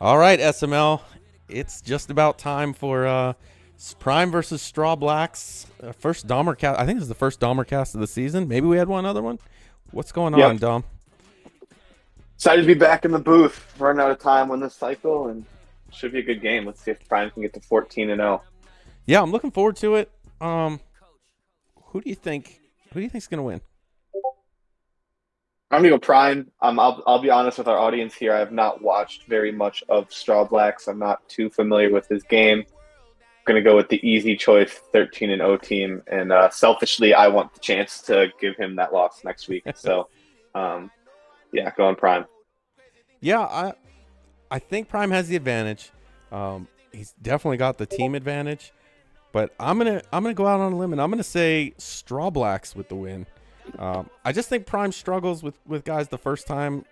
All right, SML. It's just about time for Prime versus Straw Blacks. First DomberCast. I think this is the first DomberCast of the season. Maybe we had one other one. What's going Yep. on, Dom? Excited to be back in the booth. Running out of time on this cycle, and should be a good game. Let's see if Prime can get to 14-0. Yeah, I'm looking forward to it. Who do you think? Who do you think's gonna win? I'm gonna go Prime. I'll be honest with our audience here. I have not watched very much of Straw Blacks. I'm not too familiar with his game. Gonna go with the easy choice, 13-0 team, and selfishly, I want the chance to give him that loss next week. So, yeah, going Prime. Yeah, I think Prime has the advantage. He's definitely got the team advantage, but I'm gonna go out on a limb and I'm gonna say Straw Blacks with the win. I just think Prime struggles with guys the first time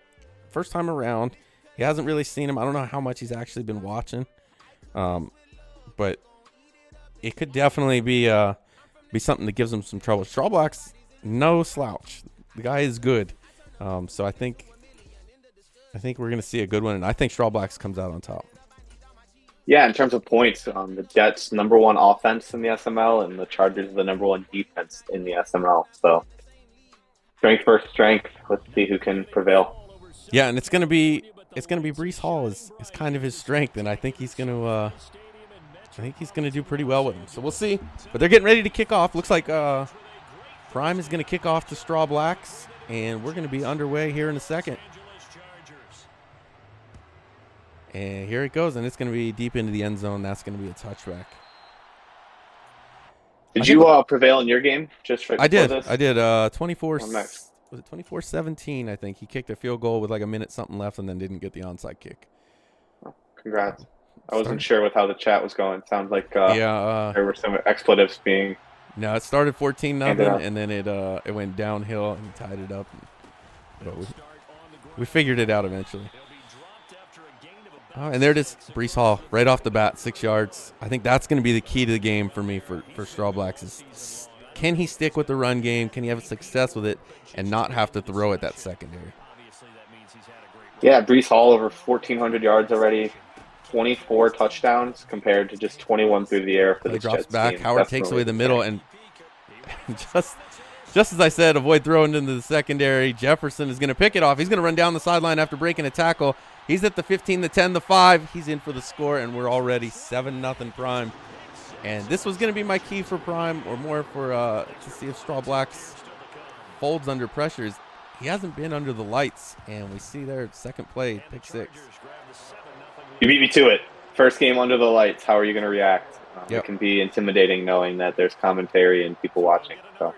around. He hasn't really seen him. I don't know how much he's actually been watching, but it could definitely be something that gives him some trouble. Straw Blacks, no slouch. The guy is good. So I think we're gonna see a good one, and I think Straw Blacks comes out on top. Yeah, in terms of points, the Jets number one offense in the SML, and the Chargers the number one defense in the SML. So strength versus strength. Let's see who can prevail. Yeah, and it's gonna be Brees Hall is kind of his strength, and I think he's gonna do pretty well with him. So we'll see. But they're getting ready to kick off. Looks like Prime is gonna kick off to Straw Blacks, and we're gonna be underway here in a second. And here it goes, and it's going to be deep into the end zone. That's going to be a touchback. Did you prevail in your game just right I before did. this? I did. 24. Oh, nice. Was it 24-17? I think he kicked a field goal with like a minute something left, and then didn't get the onside kick. Congrats. I wasn't sure with how the chat was going. It sounds like there were some expletives being. No, it started 14-0, handed out. and then it went downhill and tied it up. But we figured it out eventually. Oh, and there it is, Brees Hall, right off the bat, 6 yards. I think that's going to be the key to the game for me for Straw Blacks is can he stick with the run game? Can he have success with it and not have to throw it that secondary? Yeah, Brees Hall over 1,400 yards already, 24 touchdowns compared to just 21 through the air for the drops Jets back. team. Howard takes away the middle, and just as I said, avoid throwing into the secondary. Jefferson is going to pick it off. He's going to run down the sideline after breaking a tackle. He's at the 15, the 10, the 5. He's in for the score, and we're already 7-0 Prime. And this was going to be my key for Prime, or more for to see if Straw Blacks folds under pressures. He hasn't been under the lights, and we see there second play, pick 6. You beat me to it. First game under the lights. How are you going to react? Yep. It can be intimidating knowing that there's commentary and people watching. So.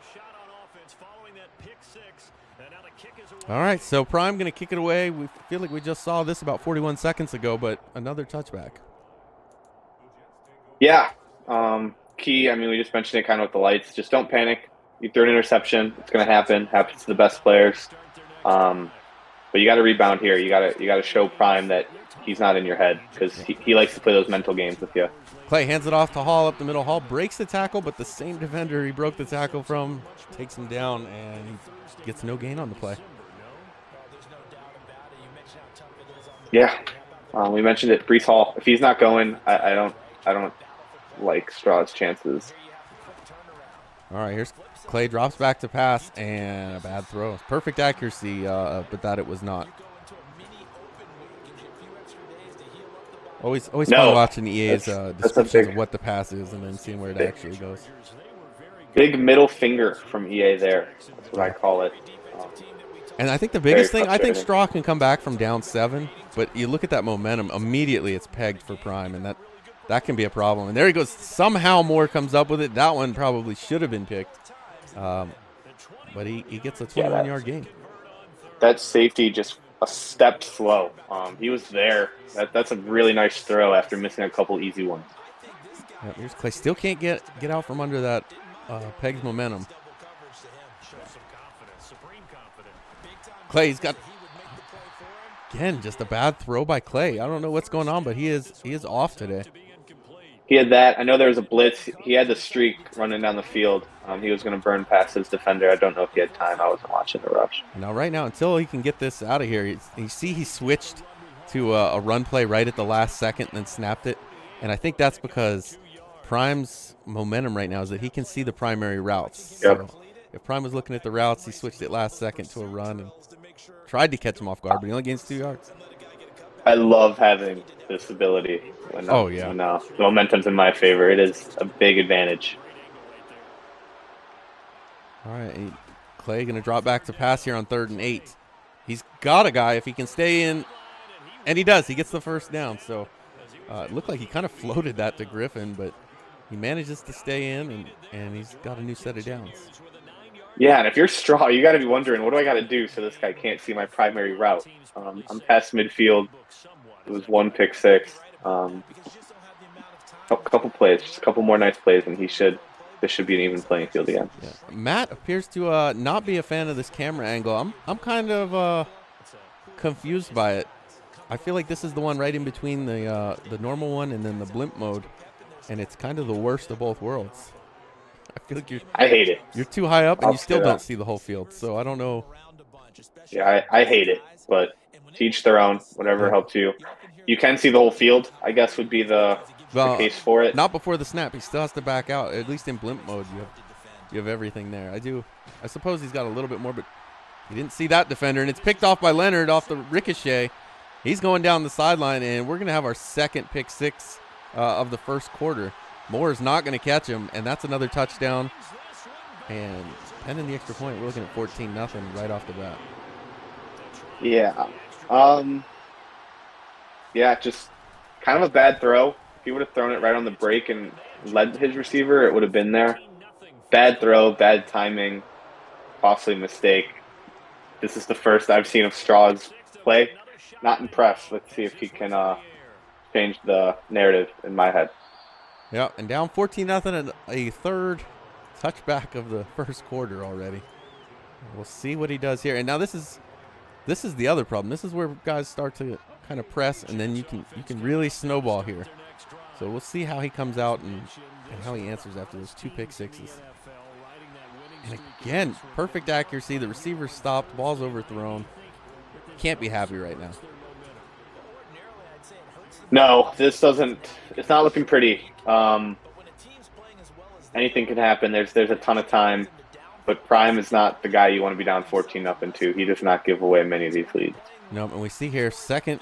All right, so Prime going to kick it away. We feel like we just saw this about 41 seconds ago, but another touchback. Yeah. Key, I mean, we just mentioned it kind of with the lights. Just don't panic. You throw an interception. It's going to happen. Happens to the best players. But you got to rebound here. You got to show Prime that he's not in your head because he likes to play those mental games with you. Clay hands it off to Hall up the middle. Hall breaks the tackle, but the same defender he broke the tackle from takes him down, and he gets no gain on the play. Yeah, we mentioned it. Brees Hall. If he's not going, I don't like Straw's chances. All right, here's Clay, drops back to pass, and a bad throw. Perfect accuracy, but that it was not. Always fun watching EA's descriptions of what the pass is and then seeing where it actually goes. Big middle finger from EA there. That's what I call it. And I think the biggest thing, I think Straw can come back from down 7, but you look at that momentum, immediately it's pegged for Prime, and that can be a problem. And there he goes. Somehow Moore comes up with it. That one probably should have been picked. But he gets a 21-yard gain. That safety just a step slow. He was there. That's a really nice throw after missing a couple easy ones. Yep, here's Clay. Still can't get out from under that pegged momentum. Clay's got, again, just a bad throw by Clay. I don't know what's going on, but he is off today. He had that. I know there was a blitz. He had the streak running down the field. He was going to burn past his defender. I don't know if he had time. I wasn't watching the rush. Now, right now, until he can get this out of here, you see he switched to a run play right at the last second and then snapped it. And I think that's because Prime's momentum right now is that he can see the primary routes. Yep. So if Prime was looking at the routes, he switched it last second to a run and tried to catch him off guard, but he only gains 2 yards. I love having this ability when the momentum's in my favor. It is a big advantage. All right, Clay going to drop back to pass here on 3rd and 8. He's got a guy if he can stay in, and he does. He gets the first down. So it looked like he kind of floated that to Griffin, but he manages to stay in, and he's got a new set of downs. Yeah, and if you're Straw, you got to be wondering, what do I got to do so this guy can't see my primary route? I'm past midfield. It was 1 pick six. A couple plays, just a couple more nice plays, and this should be an even playing field again. Yeah. Matt appears to not be a fan of this camera angle. I'm kind of confused by it. I feel like this is the one right in between the normal one and then the blimp mode, and it's kind of the worst of both worlds. I feel like I hate it. You're too high up, and you still don't see the whole field. So I don't know. Yeah, I hate it, but to each their own. Whatever helps you. You can see the whole field, I guess, would be the case for it. Not before the snap. He still has to back out. At least in blimp mode, you have everything there. I suppose he's got a little bit more, but he didn't see that defender, and it's picked off by Leonard off the ricochet. He's going down the sideline, and we're going to have our second pick six of the first quarter. Moore's not going to catch him, and that's another touchdown. And pending the extra point, we're looking at 14-0 right off the bat. Yeah. Yeah, just kind of a bad throw. If he would have thrown it right on the break and led his receiver, it would have been there. Bad throw, bad timing, costly mistake. This is the first I've seen of Straw's play. Not impressed. Let's see if he can change the narrative in my head. Yeah, and down 14-0 and a third touchback of the first quarter already. We'll see what he does here. And now this is the other problem. This is where guys start to kind of press, and then you can really snowball here. So we'll see how he comes out and how he answers after those 2 pick sixes. And again, perfect accuracy. The receiver stopped. Ball's overthrown. Can't be happy right now. No, it's not looking pretty. Anything can happen. There's a ton of time, but Prime is not the guy you want to be down 14-0 to. He does not give away many of these leads. No, and we see here second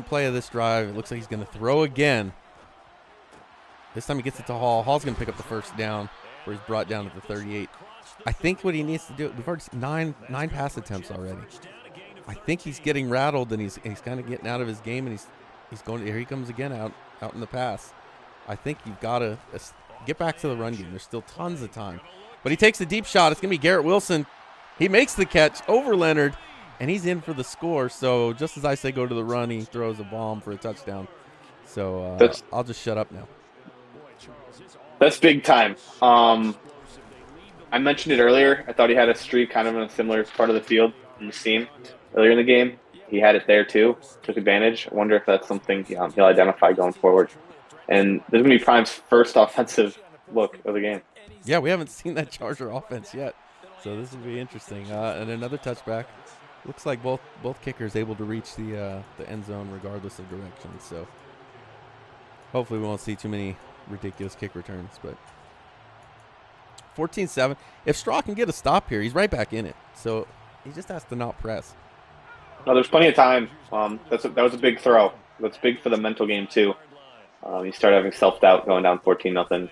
play of this drive. It looks like he's going to throw again. This time he gets it to Hall. Hall's going to pick up the first down, where he's brought down at the 38. I think what he needs to do, we've already nine pass attempts already. I think he's getting rattled, and he's kind of getting out of his game, and he's going. Here he comes again out in the pass. I think you've got to get back to the run game. There's still tons of time, but he takes a deep shot. It's going to be Garrett Wilson. He makes the catch over Leonard, and he's in for the score. So just as I say go to the run, he throws a bomb for a touchdown. So I'll just shut up now. That's big time. I mentioned it earlier. I thought he had a streak kind of in a similar part of the field in the seam earlier in the game. He had it there too, took advantage. I wonder if that's something he'll identify going forward. And this is going to be Prime's first offensive look of the game. Yeah, we haven't seen that Charger offense yet, so this will be interesting. And another touchback. Looks like both kickers able to reach the end zone regardless of direction. So hopefully we won't see too many ridiculous kick returns. But 14-7. If Straw can get a stop here, he's right back in it. So he just has to not press. No, there's plenty of time. That was a big throw. That's big for the mental game too. You start having self-doubt going down 14-0.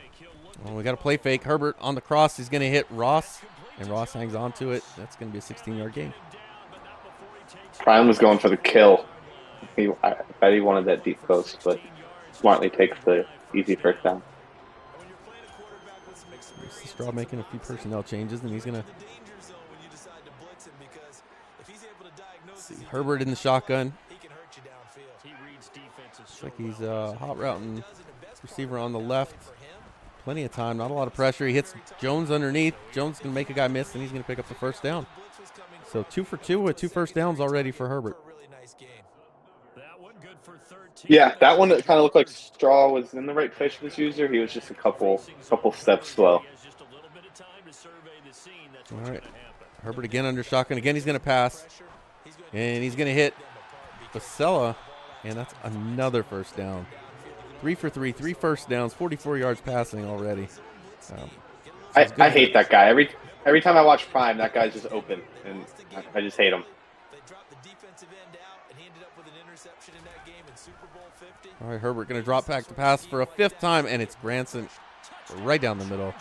Well, we got to play fake. Herbert on the cross. He's going to hit Ross, and Ross hangs on to it. That's going to be a 16-yard gain. Prime was going for the kill. I bet he wanted that deep post, but smartly takes the easy first down. Straw making a few personnel changes, and he's going to see Herbert in the shotgun. Looks like he's hot routing receiver on the left. Plenty of time, not a lot of pressure. He hits Jones underneath. Jones can make a guy miss, and he's going to pick up the first down. So 2 for 2 with 2 first downs already for Herbert. Yeah, that one kind of looked like Straw was in the right place for this user. He was just a couple steps slow. All right. Herbert again under shotgun. Again, he's going to pass. And he's going to hit Basella. And that's another first down. 3 for 3, 3 first downs, 44 yards passing already. I hate that guy. Every time I watch Prime, that guy's just open, and I just hate him. All right, Herbert going to drop back to pass for a 5th time, and it's Granson right down the middle.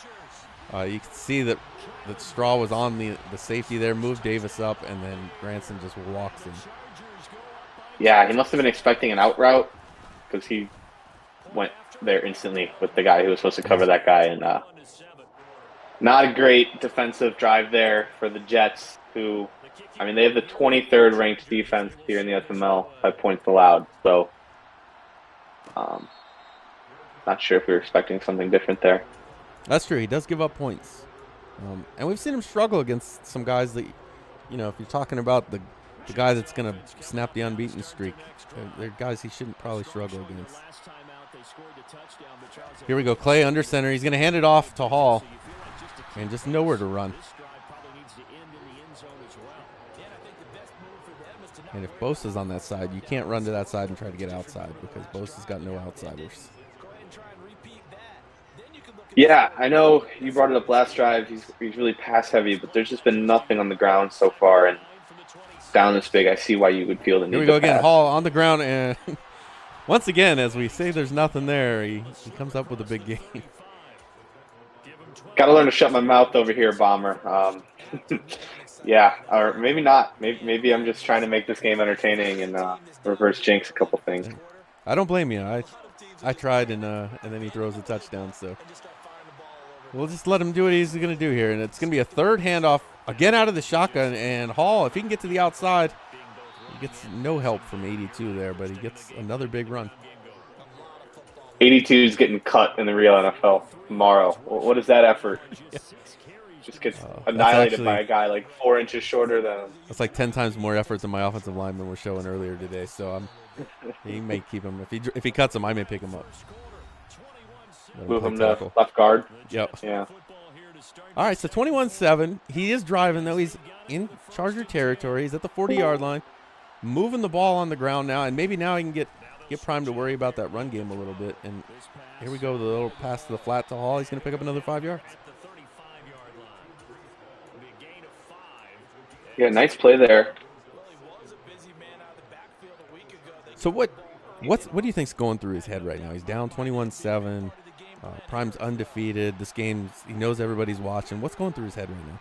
You can see that Straw was on the safety there, moved Davis up, and then Granson just walks in. Yeah, he must have been expecting an out route because he went there instantly with the guy who was supposed to cover that guy. And not a great defensive drive there for the Jets, who, I mean, they have the 23rd ranked defense here in the SML by points allowed. So, not sure if we were expecting something different there. That's true. He does give up points. And we've seen him struggle against some guys that, if you're talking about the guy that's going to snap the unbeaten streak, they're guys he shouldn't probably struggle against. Here we go. Clay under center. He's going to hand it off to Hall. And just nowhere to run. And if Bosa's on that side, you can't run to that side and try to get outside because Bosa's got no outsiders. Yeah, I know you brought it up last drive. He's really pass heavy, but there's just been nothing on the ground so far. And down this big, I see why you would feel the need. Here we go again. Hall on the ground, and once again, as we say, there's nothing there. He comes up with a big game. Got to learn to shut my mouth over here, Bomber. Yeah, or maybe not. Maybe I'm just trying to make this game entertaining and reverse jinx a couple things. I don't blame you. I tried, and then he throws a touchdown. So we'll just let him do what he's going to do here, and it's going to be a third handoff again out of the shotgun. And Hall, if he can get to the outside, he gets no help from 82 there, but he gets another big run. 82 is getting cut in the real NFL tomorrow. What is that effort? Just gets annihilated by a guy like 4 inches shorter than him. That's like 10 times more effort than my offensive lineman was showing earlier today. So he may keep him. If he cuts him, I may pick him up. Move him to left guard. Yep. Yeah. All right, so 21-7. He is driving, though. He's in Charger territory. He's at the 40-yard line, moving the ball on the ground now, and maybe now he can get Prime to worry about that run game a little bit. And here we go, the little pass to the flat to Hall. He's going to pick up another 5 yards. Yeah, nice play there. So what do you think's going through his head right now? He's down 21-7. Prime's undefeated. This game, he knows everybody's watching. What's going through his head right now?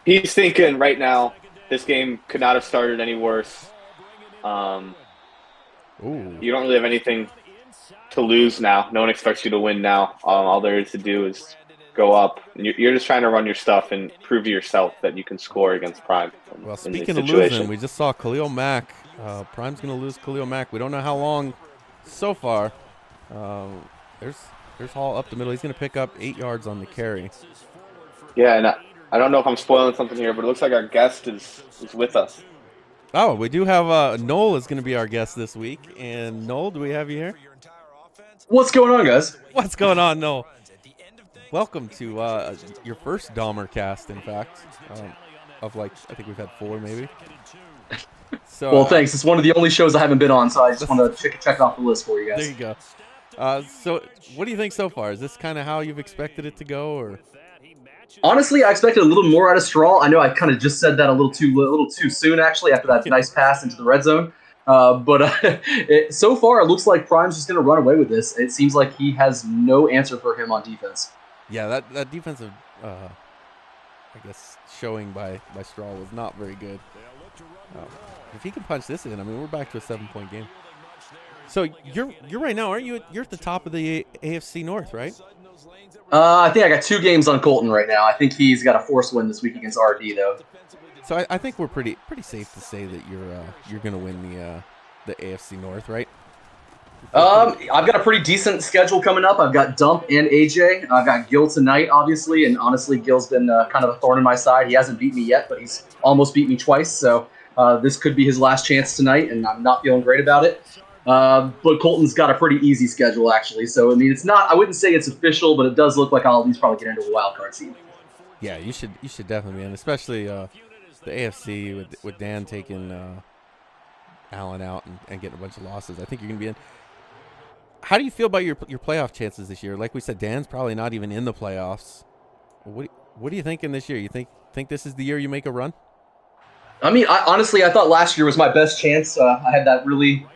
He's thinking right now, this game could not have started any worse. You don't really have anything to lose now. No one expects you to win now. All there is to do is go up. You're just trying to run your stuff and prove to yourself that you can score against Prime. Well, speaking of losing, we just saw Khalil Mack. Prime's going to lose Khalil Mack. We don't know how long so far. There's Hall up the middle. He's going to pick up 8 yards on the carry. Yeah, and I don't know if I'm spoiling something here, but it looks like our guest is with us. Oh, we do have Nole is going to be our guest this week. And Nole, do we have you here? What's going on, guys? What's going on, Nole? Welcome to your first DomberCast, in fact, of I think we've had 4 maybe. So, well, thanks. It's one of the only shows I haven't been on, so I just want to check it off the list for you guys. There you go. So what do you think so far? Is this kind of how you've expected it to go, or? Honestly, I expected a little more out of Straw. I know I kind of just said that a little too soon, actually, after that nice pass into the red zone. But so far, it looks like Prime's just going to run away with this. It seems like he has no answer for him on defense. Yeah, that defensive, I guess, showing by Straw was not very good. If he can punch this in, I mean, we're back to a 7-point game. So you're right now, aren't you? You're at the top of the AFC North, right? I think I got 2 games on Colton right now. I think he's got a forced win this week against RD, though. So I think we're pretty safe to say that you're going to win the AFC North, right? I've got a pretty decent schedule coming up. I've got Dump and AJ. I've got Gil tonight, obviously, and honestly, Gil's been kind of a thorn in my side. He hasn't beat me yet, but he's almost beat me twice, so this could be his last chance tonight, and I'm not feeling great about it. But Colton's got a pretty easy schedule, actually, so, I mean, it's not, I wouldn't say it's official, but it does look like I'll at least probably get into a wild card seed. Yeah, you should definitely be, and especially the AFC with Dan taking Allen out and getting a bunch of losses. I think you're going to be in. How do you feel about your playoff chances this year? Like we said, Dan's probably not even in the playoffs. What are you thinking this year? You think this is the year you make a run? I mean, honestly, I thought last year was my best chance. I had that really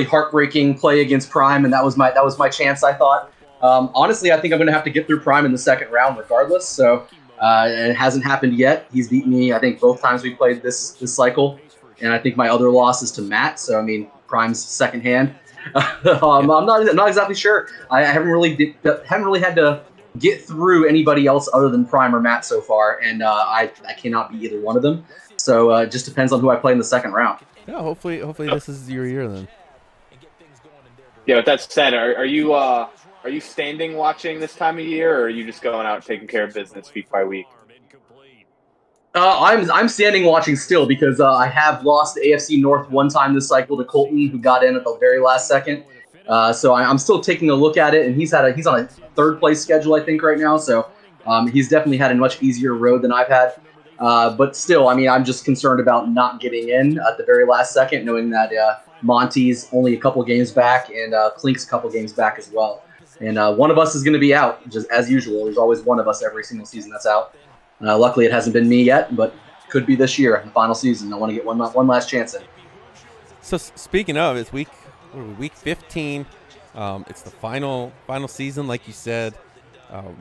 heartbreaking play against Prime, and that was my chance. I thought. Honestly, I think I'm going to have to get through Prime in the second round, regardless. So it hasn't happened yet. He's beaten me, I think, both times we played this cycle, and I think my other loss is to Matt. So I mean, Prime's second hand. I'm not exactly sure. I haven't really had to get through anybody else other than Prime or Matt so far, and I cannot be either one of them. So it just depends on who I play in the second round. Yeah, hopefully this is your year then. Yeah, with that said, are you standing watching this time of year, or are you just going out taking care of business week by week? I'm standing watching still because I have lost the AFC North one time this cycle to Colton, who got in at the very last second. So I'm still taking a look at it, and he's on a third place schedule, I think, right now. So he's definitely had a much easier road than I've had. But still, I mean, I'm just concerned about not getting in at the very last second, knowing that Monty's only a couple games back and Clink's a couple games back as well. And one of us is going to be out, just as usual. There's always one of us every single season that's out. Luckily, it hasn't been me yet, but could be this year in the final season. I want to get one last chance in. So speaking of, it's week 15. It's the final season, like you said.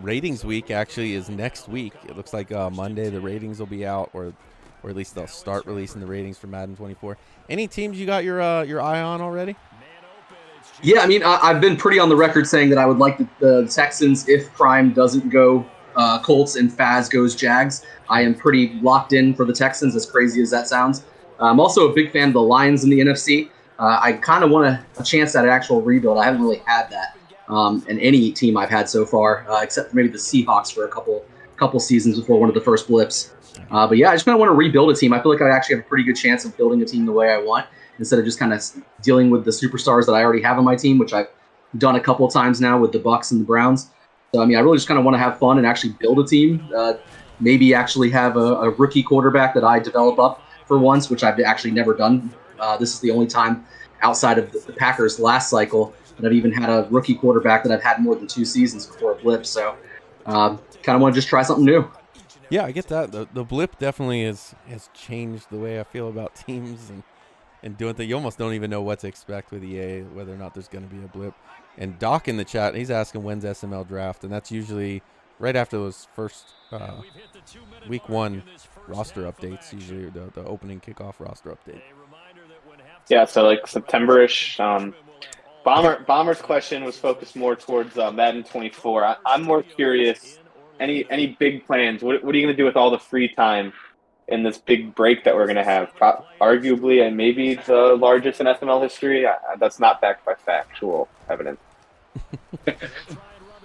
Ratings week actually is next week. It looks like Monday the ratings will be out, or at least they'll start releasing the ratings for Madden 24. Any teams you got your eye on already? Yeah, I mean, I've been pretty on the record saying that I would like the Texans if Prime doesn't go Colts and Faz goes Jags. I am pretty locked in for the Texans, as crazy as that sounds. I'm also a big fan of the Lions in the NFC. I kind of want a chance at an actual rebuild. I haven't really had that in any team I've had so far, except for maybe the Seahawks for a couple seasons before one of the first blips. But yeah, I just kind of want to rebuild a team. I feel like I actually have a pretty good chance of building a team the way I want, instead of just kind of dealing with the superstars that I already have on my team, which I've done a couple of times now with the Bucs and the Browns. So, I mean, I really just kind of want to have fun and actually build a team. Maybe actually have a rookie quarterback that I develop up for once, which I've actually never done. This is the only time outside of the Packers last cycle that I've even had a rookie quarterback that I've had more than 2 seasons before a blip. So kind of want to just try something new. Yeah, I get that. The blip definitely has changed the way I feel about teams and doing things. You almost don't even know what to expect with EA, whether or not there's going to be a blip. And Doc in the chat, he's asking when's SML draft, and that's usually right after those first week 1 roster updates, usually the opening kickoff roster update. Yeah, so like September-ish. Bomber's question was focused more towards Madden 24. I'm more curious, any big plans? What are you going to do with all the free time in this big break that we're going to have? Arguably, and maybe the largest in SML history. That's not backed by factual evidence.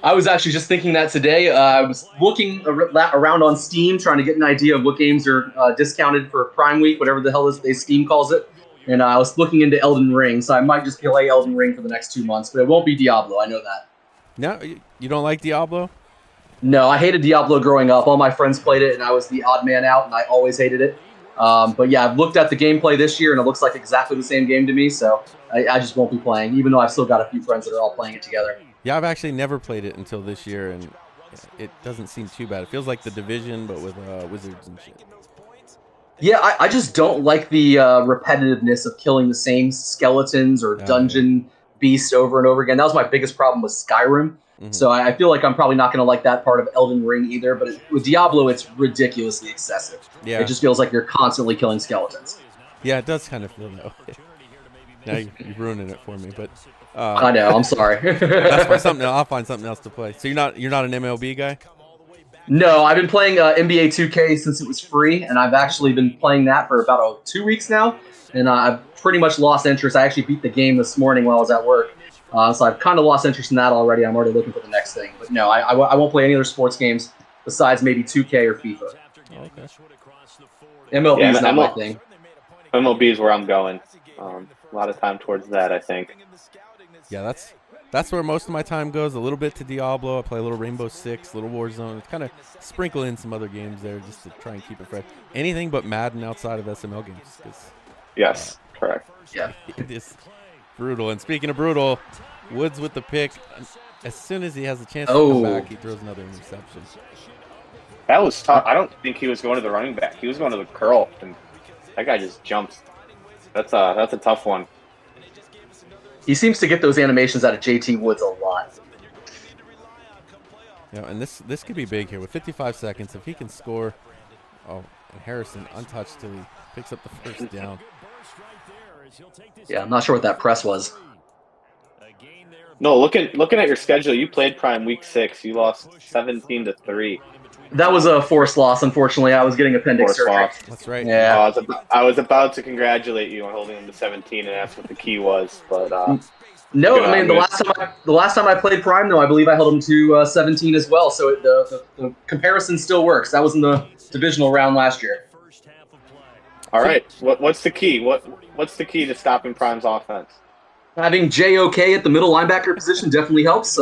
I was actually just thinking that today. I was looking around on Steam, trying to get an idea of what games are discounted for Prime Week, whatever the hell Steam calls it. And I was looking into Elden Ring, so I might just play Elden Ring for the next 2 months. But it won't be Diablo, I know that. No, you don't like Diablo? No, I hated Diablo growing up. All my friends played it, and I was the odd man out, and I always hated it. But yeah, I've looked at the gameplay this year, and it looks like exactly the same game to me, so I just won't be playing, even though I've still got a few friends that are all playing it together. Yeah, I've actually never played it until this year, and it doesn't seem too bad. It feels like The Division, but with wizards and shit. Yeah, I just don't like the repetitiveness of killing the same skeletons or dungeon beasts over and over again. That was my biggest problem with Skyrim. Mm-hmm. So I feel like I'm probably not going to like that part of Elden Ring either. But with Diablo, it's ridiculously excessive. Yeah. It just feels like you're constantly killing skeletons. Yeah, it does kind of feel that way. Now you're ruining it for me, but I know. I'm sorry. That's something else. I'll find something else to play. So you're not an MLB guy? No, I've been playing NBA 2K since it was free, and I've actually been playing that for about 2 weeks now, and I've pretty much lost interest. I actually beat the game this morning while I was at work, so I've kind of lost interest in that already. I'm already looking for the next thing. But no, I won't play any other sports games besides maybe 2K or FIFA. Oh, okay. MLB is not my thing. MLB is where I'm going. A lot of time towards that, I think. Yeah, that's where most of my time goes. A little bit to Diablo. I play a little Rainbow Six, a little Warzone. Kind of sprinkle in some other games there just to try and keep it fresh. Anything but Madden outside of SML games. Yes, correct. Yeah. It is brutal. And speaking of brutal, Woods with the pick. As soon as he has a chance to come back, he throws another interception. That was tough. I don't think he was going to the running back. He was going to the curl, and that guy just jumps. That's a tough one. He seems to get those animations out of JT Woods a lot. Yeah, and this could be big here with 55 seconds. If he can score, and Harrison untouched till he picks up the first down. Yeah, I'm not sure what that press was. No, looking at your schedule, you played Prime Week 6. You lost 17-3. That was a forced loss, unfortunately. I was getting appendix surgery. Loss. That's right. Yeah. I was about to congratulate you on holding them to 17, and that's what the key was. But no, I mean the last time I played Prime, though, I believe I held them to 17 as well. So the comparison still works. That was in the divisional round last year. All right, what's the key? What's the key to stopping Prime's offense? Having JOK at the middle linebacker position definitely helps.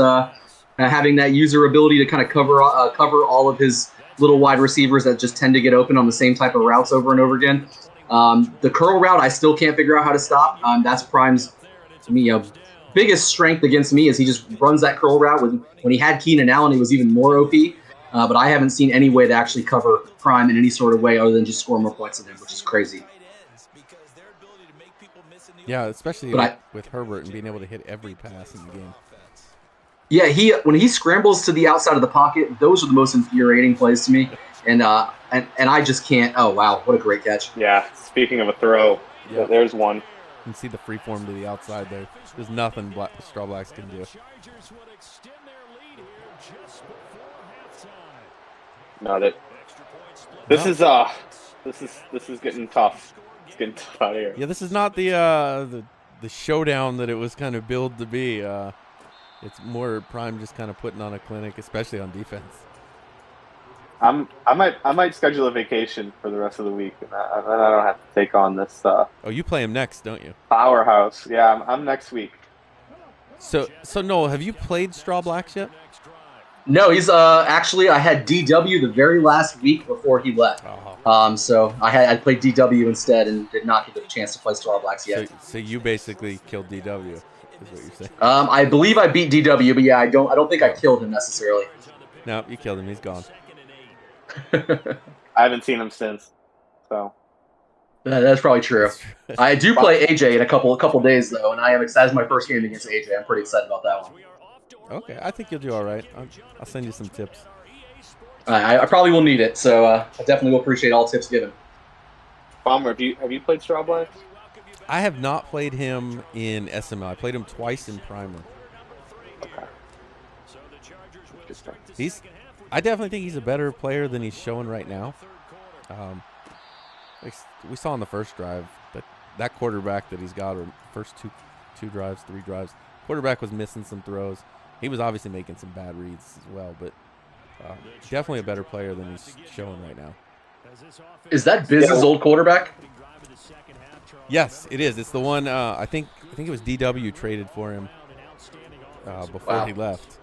Having that user ability to kind of cover all of his little wide receivers that just tend to get open on the same type of routes over and over again. The curl route, I still can't figure out how to stop. That's Prime's, biggest strength against me is he just runs that curl route. When he had Keenan Allen, he was even more OP. But I haven't seen any way to actually cover Prime in any sort of way other than just score more points than him, which is crazy. Yeah, especially with Herbert and being able to hit every pass in the game. Yeah, when he scrambles to the outside of the pocket, those are the most infuriating plays to me. And I just can't. Oh, wow, what a great catch. Yeah, speaking of a throw, there's one. You can see the free form to the outside there. There's nothing Straw Blacks can do. No, this is getting tough. It's getting tough out here. Yeah, this is not the showdown that it was kind of billed to be. It's more Prime just kind of putting on a clinic, especially on defense. I might schedule a vacation for the rest of the week, and I don't have to take on this. You play him next, don't you? Powerhouse. Yeah, I'm next week. So Nole, have you played Straw Blacks yet? No, he's actually I had DW the very last week before he left. So I played DW instead and did not get the chance to play Straw Blacks yet. So you basically killed DW, is what you're saying. I believe I beat DW, but yeah, I don't think I killed him necessarily. No, you killed him. He's gone. I haven't seen him since. So that's probably true. I do play AJ in a couple days though, and I am excited. My first game against AJ. I'm pretty excited about that one. Okay, I think you'll do all right. I'll send you some tips. I probably will need it, so I definitely will appreciate all tips given. Bomber, have you played Straw Blacks? I have not played him in SML. I played him twice in Primer. Okay. I definitely think he's a better player than he's showing right now. We saw in the first drive that quarterback that he's got, or first two drives, 3 drives, quarterback was missing some throws. He was obviously making some bad reads as well, but definitely a better player than he's showing right now. Is that Biz's old quarterback? Yes, it is. It's the one I think it was DW traded for him before he left,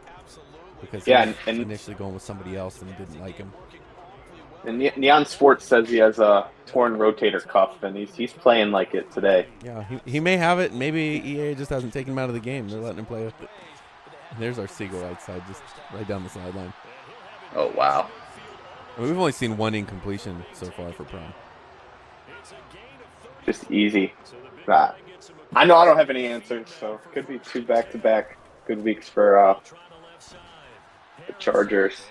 because he was initially going with somebody else and didn't like him. And Neon Sports says he has a torn rotator cuff, and he's playing like it today. Yeah, he may have it. Maybe EA just hasn't taken him out of the game. They're letting him play with it. And there's our Siegel right side, just right down the sideline. Oh, wow. And we've only seen one incompletion so far for Prime. Just easy. I know I don't have any answers, so it could be 2 back-to-back good weeks for the Chargers.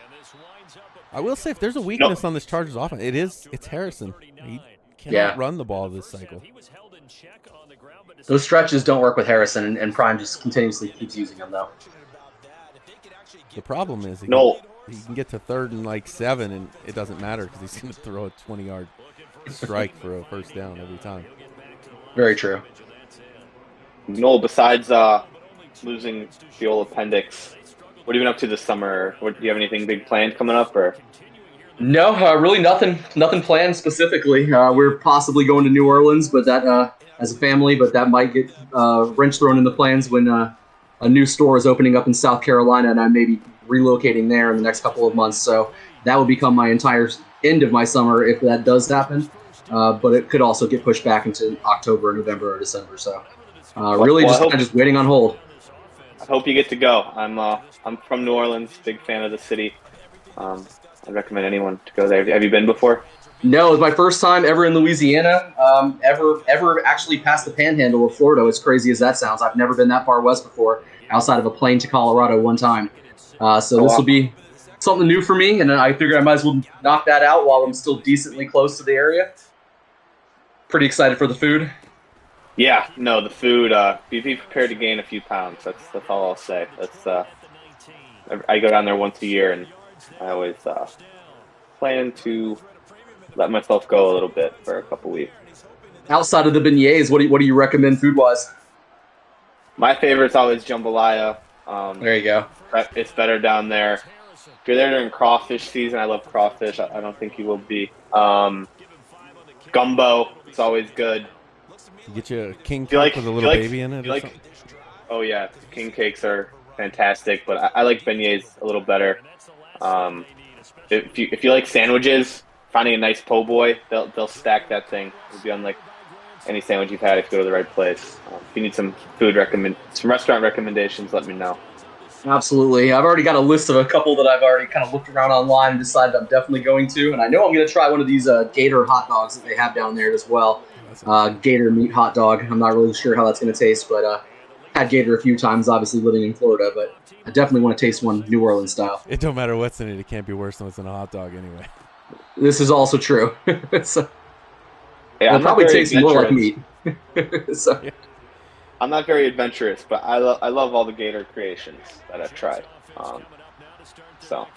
I will say, if there's a weakness on this Chargers offense, it's Harrison. He cannot run the ball this cycle. Those stretches don't work with Harrison, and Prime just continuously keeps using them, though. The problem is he can get to 3rd and 7, and it doesn't matter because he's going to throw a 20-yard strike for a first down every time. Very true. Nole, besides losing the old appendix, what have you been up to this summer? Do you have anything big planned coming up, or? No, really nothing planned specifically. We're possibly going to New Orleans, but that as a family, but that might get wrench thrown in the plans when a new store is opening up in South Carolina, and I may be relocating there in the next couple of months. So that will become my entire end of my summer if that does happen. But it could also get pushed back into October, November, or December. So really just kind of just waiting on hold. I hope you get to go. I'm from New Orleans, big fan of the city. I recommend anyone to go there. Have you been before? No, it was my first time ever in Louisiana, ever actually past the panhandle of Florida, as crazy as that sounds. I've never been that far west before, outside of a plane to Colorado one time. So this will be something new for me, and I figured I might as well knock that out while I'm still decently close to the area. Pretty excited for the food. Yeah, no, the food. Be prepared to gain a few pounds. That's all I'll say. I go down there once a year, and I always plan to let myself go a little bit for a couple weeks. Outside of the beignets, what do you recommend food-wise? My favorite's always jambalaya. There you go. It's better down there. If you're there during crawfish season, I love crawfish. I don't think you will be. Gumbo, it's always good. You get you a king cake with a little baby in it or something? Oh, yeah. King cakes are fantastic, but I like beignets a little better. If you like sandwiches, finding a nice po' boy, they'll stack that thing. It'll be unlike any sandwich you've had if you go to the right place. If you need some some restaurant recommendations, let me know. Absolutely. I've already got a list of a couple that I've already kind of looked around online and decided I'm definitely going to. And I know I'm going to try one of these gator hot dogs that they have down there as well. Gator meat hot dog. I'm not really sure how that's going to taste, but had gator a few times, obviously living in Florida. But I definitely want to taste one New Orleans style. It don't matter what's in it. It can't be worse than what's in a hot dog anyway. This is also true. So, yeah, it'll probably taste more like meat. So. Yeah. I'm not very adventurous, but I love all the gator creations that I've tried. So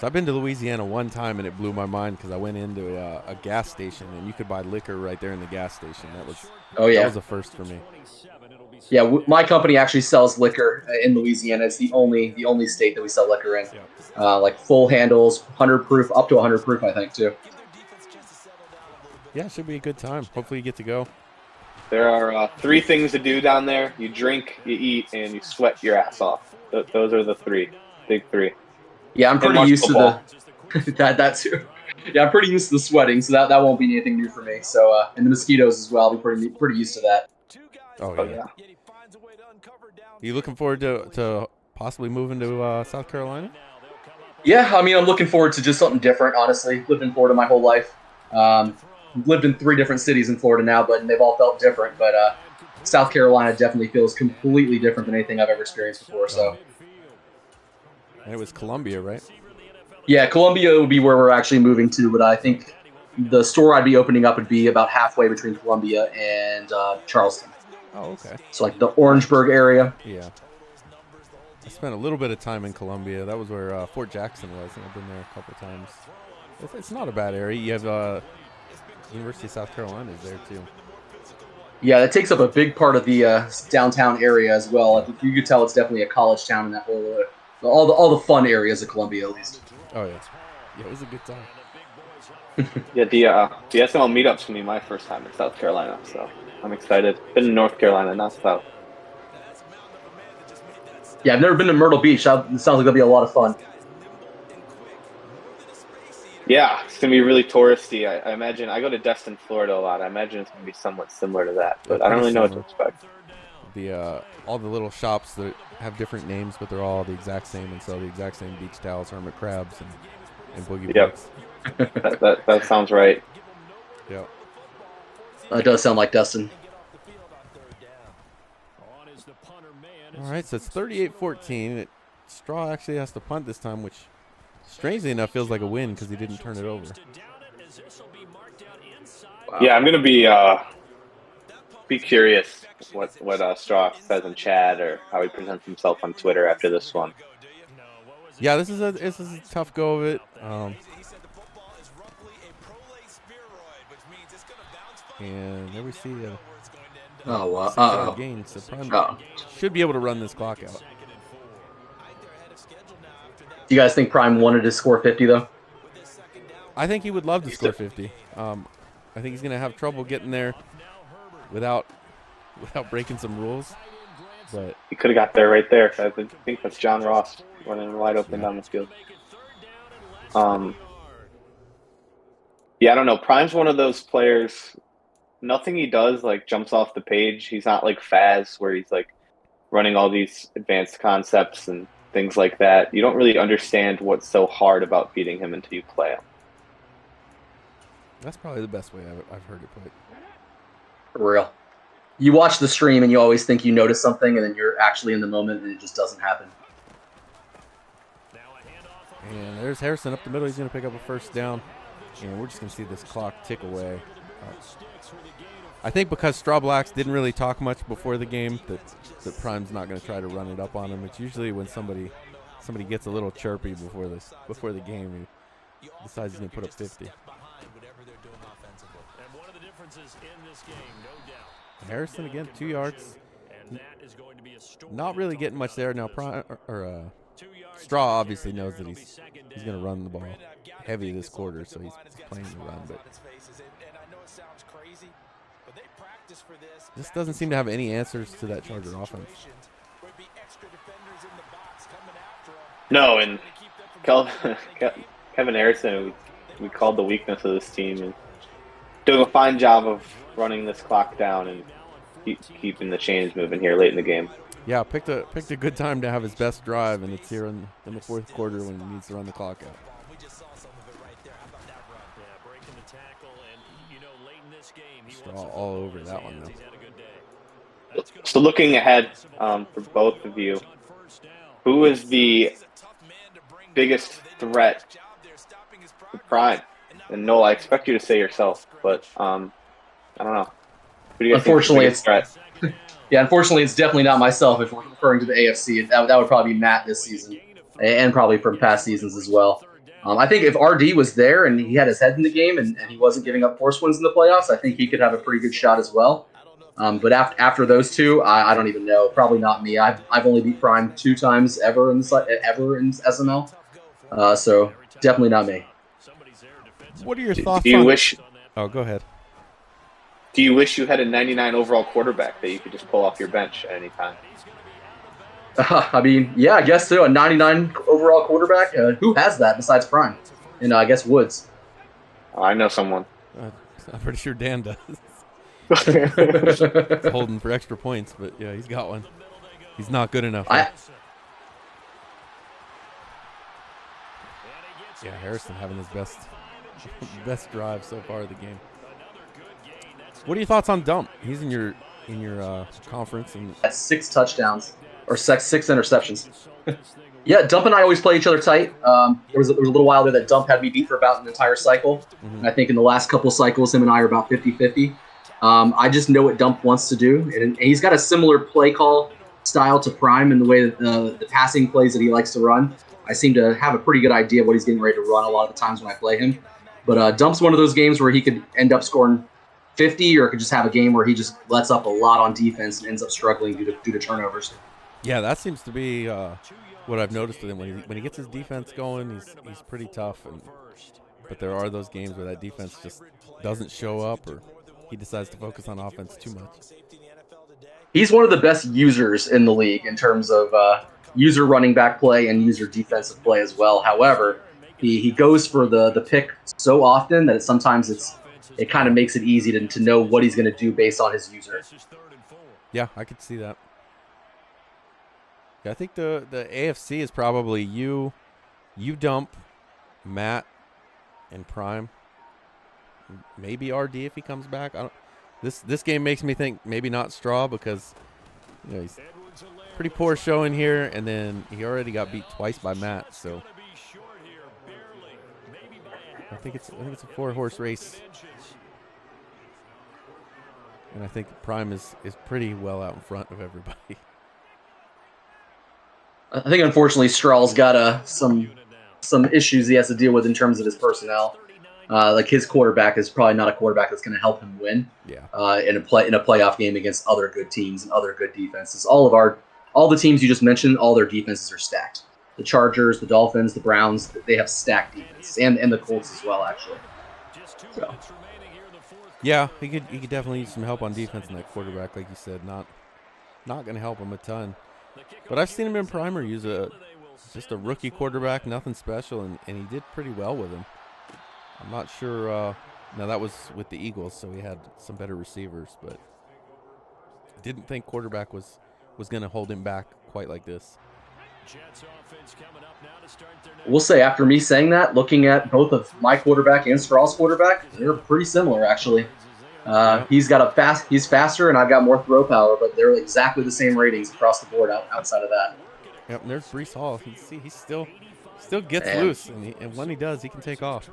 I've been to Louisiana one time, and it blew my mind because I went into a gas station, and you could buy liquor right there in the gas station. That was a first for me. Yeah, my company actually sells liquor in Louisiana. It's the only state that we sell liquor in. Yeah. Like full handles, 100 proof, up to 100 proof, I think, too. Yeah, it should be a good time. Hopefully you get to go. There are 3 things to do down there. You drink, you eat, and you sweat your ass off. Those are the big 3. Yeah, I'm pretty used to that too. Yeah, I'm pretty used to the sweating, so that won't be anything new for me. So and the mosquitoes as well. I'll be pretty used to that. Oh yeah. Are you looking forward to possibly moving to South Carolina? Yeah, I mean, I'm looking forward to just something different, honestly. Lived in Florida my whole life. Lived in 3 different cities in Florida now, but they've all felt different. But South Carolina definitely feels completely different than anything I've ever experienced before. So. And it was Columbia, right? Yeah, Columbia would be where we're actually moving to, but I think the store I'd be opening up would be about halfway between Columbia and Charleston. Oh, okay. So like the Orangeburg area. Yeah. I spent a little bit of time in Columbia. That was where Fort Jackson was, and I've been there a couple times. It's not a bad area. You have University of South Carolina is there too. Yeah, that takes up a big part of the downtown area as well. You could tell it's definitely a college town in that whole all the fun areas of Columbia, at least. Oh yeah, it was a good time. Yeah, the SML meetup's gonna be my first time in South Carolina, so I'm excited. Been in North Carolina, not South. Yeah, I've never been to Myrtle Beach. It sounds like that'll be a lot of fun. Yeah, it's gonna be really touristy. I imagine I go to Destin, Florida a lot. I imagine it's gonna be somewhat similar to that, but I don't really know what to expect. All the little shops that have different names, but they're all the exact same and sell the exact same beach towels, hermit crabs, and boogie boards. that sounds right. Yeah. It does sound like Destin. All right, so it's 38-14. Straw actually has to punt this time, which strangely enough feels like a win because he didn't turn it over. Wow. Yeah, I'm gonna be curious what Straw says in chat or how he presents himself on Twitter after this one. Yeah, this is a tough go of it. And there we see gain. So Prime should be able to run this clock out. Do you guys think Prime wanted to score 50 though? I think he would love to score 50. I think he's gonna have trouble getting there without breaking some rules. But he could have got there right there. I think that's John Ross running wide open down the field. Yeah, I don't know. Prime's one of those players. Nothing he does like jumps off the page. He's not like Faz where he's like running all these advanced concepts and things like that. You don't really understand what's so hard about beating him until you play him. that's probably the best way I've heard it put. For real. You watch the stream and you always think you notice something, and then you're actually in the moment and it just doesn't happen. And there's Harrison up the middle. He's going to pick up a first down. And we're just going to see this clock tick away. I think because Straw Blacks didn't really talk much before the game, that Prime's not going to try to run it up on him. It's usually when somebody gets a little chirpy before the game, he decides he's going to put up 50. Harrison again, 2 yards. Not really getting much there now. Straw obviously knows that he's going to run the ball heavy this quarter, so he's playing the run. But just doesn't seem to have any answers to that Charger offense. No, and Kevin Harrison, we called the weakness of this team, and doing a fine job of running this clock down and keeping the chains moving here late in the game. Yeah, picked a good time to have his best drive, and it's here in the fourth quarter when he needs to run the clock out. Straw all over that one, though. So looking ahead for both of you, who is the biggest threat to Prime? And Nole, I expect you to say yourself, but I don't know. Who do you guys Unfortunately, think is the biggest threat? Yeah, unfortunately, it's definitely not myself. If we're referring to the AFC, that would probably be Matt this season, and probably from past seasons as well. I think if RD was there and he had his head in the game and he wasn't giving up force wins in the playoffs, I think he could have a pretty good shot as well. But after those two, I don't even know. Probably not me. I've only beat Prime 2 times ever in SML, so definitely not me. What are your thoughts? Do you wish? Oh, go ahead. Do you wish you had a 99 overall quarterback that you could just pull off your bench at any time? I mean, yeah, I guess so. A 99 overall quarterback. Who has that besides Prime? And I guess Woods. Oh, I know someone. I'm pretty sure Dan does. Holding for extra points, but yeah, he's got one. He's not good enough. Yeah, Harrison having his best drive so far of the game. What are your thoughts on Dump? He's in your conference and That's 6 touchdowns or 6 interceptions. Yeah, Dump and I always play each other tight. There was a little while there that Dump had me beat for about an entire cycle. And I think in the last couple cycles, him and I are about 50-50. I just know what Dump wants to do, and he's got a similar play call style to Prime in the way that the passing plays that he likes to run. I seem to have a pretty good idea of what he's getting ready to run a lot of the times when I play him. But Dump's one of those games where he could end up scoring 50, or could just have a game where he just lets up a lot on defense and ends up struggling due to turnovers. yeah, that seems to be what I've noticed with him. When he gets his defense going, he's pretty tough. But there are those games where that defense just doesn't show up, or he decides to focus on offense too much. He's one of the best users in the league in terms of user running back play and user defensive play as well. However, he goes for the pick so often that sometimes it kind of makes it easy to know what he's going to do based on his user. Yeah, I could see that. Yeah, I think the AFC is probably you Dump, Matt, and Prime. Maybe RD if he comes back. This game makes me think maybe not Straw because he's pretty poor showing here, and then he already got beat twice by Matt. So I think it's a 4-horse race. And I think Prime is pretty well out in front of everybody. I think unfortunately Straw's got some issues he has to deal with in terms of his personnel. Like his quarterback is probably not a quarterback that's going to help him win. Yeah. In a playoff game against other good teams and other good defenses. All the teams you just mentioned, all their defenses are stacked. The Chargers, the Dolphins, the Browns, they have stacked defenses, and the Colts as well, actually. So. Yeah, he could definitely use some help on defense in that quarterback, like you said. not going to help him a ton. But I've seen him in Primer use just a rookie quarterback, nothing special, and he did pretty well with him. I'm not sure. Now, that was with the Eagles, so he had some better receivers, but I didn't think quarterback was going to hold him back quite like this. We'll say after me saying that, looking at both of my quarterback and Straw's quarterback, they're pretty similar, actually. He's faster, and I've got more throw power, but they're exactly the same ratings across the board outside of that. Yep, and there's Breece Hall. He still gets loose, and when he does, he can take off.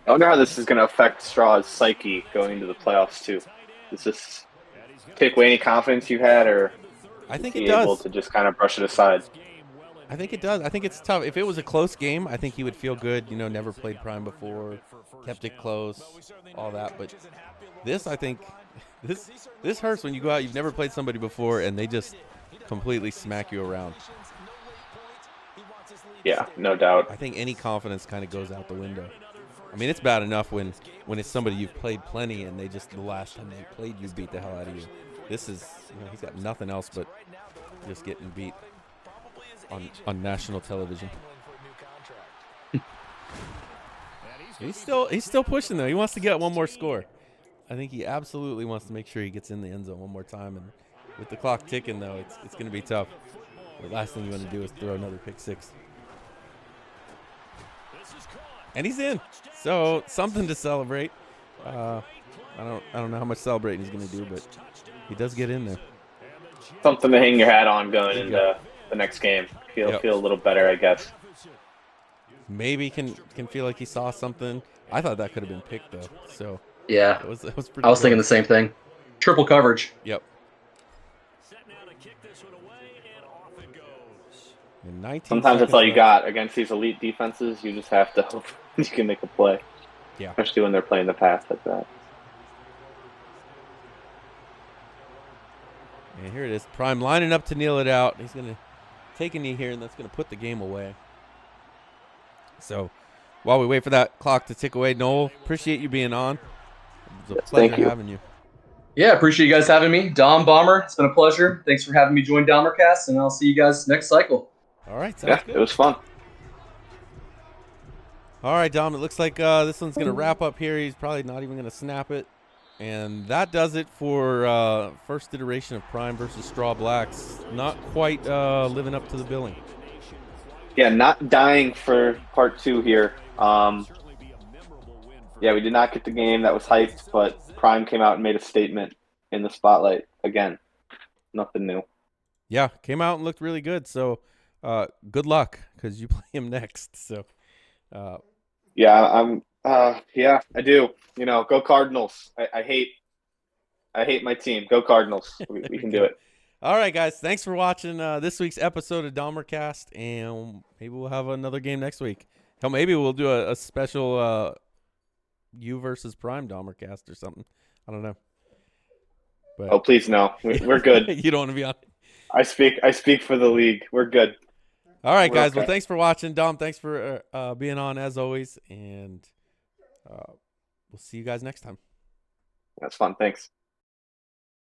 I wonder how this is going to affect Straw's psyche going into the playoffs too. Does this take away any confidence you had, or I think is it he does. able to just kind of brush it aside? I think it does. I think it's tough. If it was a close game, I think he would feel good. Never played Prime before, kept it close, all that. But this, I think, this hurts when you go out. You've never played somebody before, and they just completely smack you around. Yeah, no doubt. I think any confidence kind of goes out the window. I mean, it's bad enough when it's somebody you've played plenty, and they just the last time they played you beat the hell out of you. This is he's got nothing else but just getting beat on national television. He's still pushing though. He wants to get one more score. I think he absolutely wants to make sure he gets in the end zone one more time. And with the clock ticking though, it's going to be tough. The last thing you want to do is throw another pick six. And he's in, so something to celebrate. I don't know how much celebrating he's going to do, but he does get in there. Something to hang your hat on going into the next game. Feel a little better, I guess. Maybe can feel like he saw something. I thought that could have been picked though. So yeah, it was pretty. I was thinking the same thing. Triple coverage. Yep. Sometimes that's all you got against these elite defenses. You just have to hope you can make a play. Yeah. Especially when they're playing the pass like that. And here it is. Prime lining up to kneel it out. He's going to take a knee here, and that's going to put the game away. So while we wait for that clock to tick away, Nole, appreciate you being on. It was a pleasure having you. Yeah, appreciate you guys having me. Dom, Bomber, it's been a pleasure. Thanks for having me join DomberCast, and I'll see you guys next cycle. All right, sounds good. It was fun. All right, Dom, it looks like this one's going to wrap up here. He's probably not even going to snap it. And that does it for first iteration of Prime versus Straw Blacks. Not quite living up to the billing. Yeah, not dying for part two here. Yeah, we did not get the game that was hyped, but Prime came out and made a statement in the spotlight again. Nothing new. Yeah, came out and looked really good. So good luck because you play him next. So yeah, I do. Go Cardinals. I hate my team. Go Cardinals. We can do it. All right, guys. Thanks for watching this week's episode of DomberCast, and maybe we'll have another game next week. Hell, maybe we'll do a special you versus Prime DomberCast or something. I don't know. But please no. We're good. You don't want to be on. I speak for the league. We're good. All right, guys. Okay. Well, thanks for watching. Dom, thanks for being on as always, and we'll see you guys next time. That's fun. Thanks.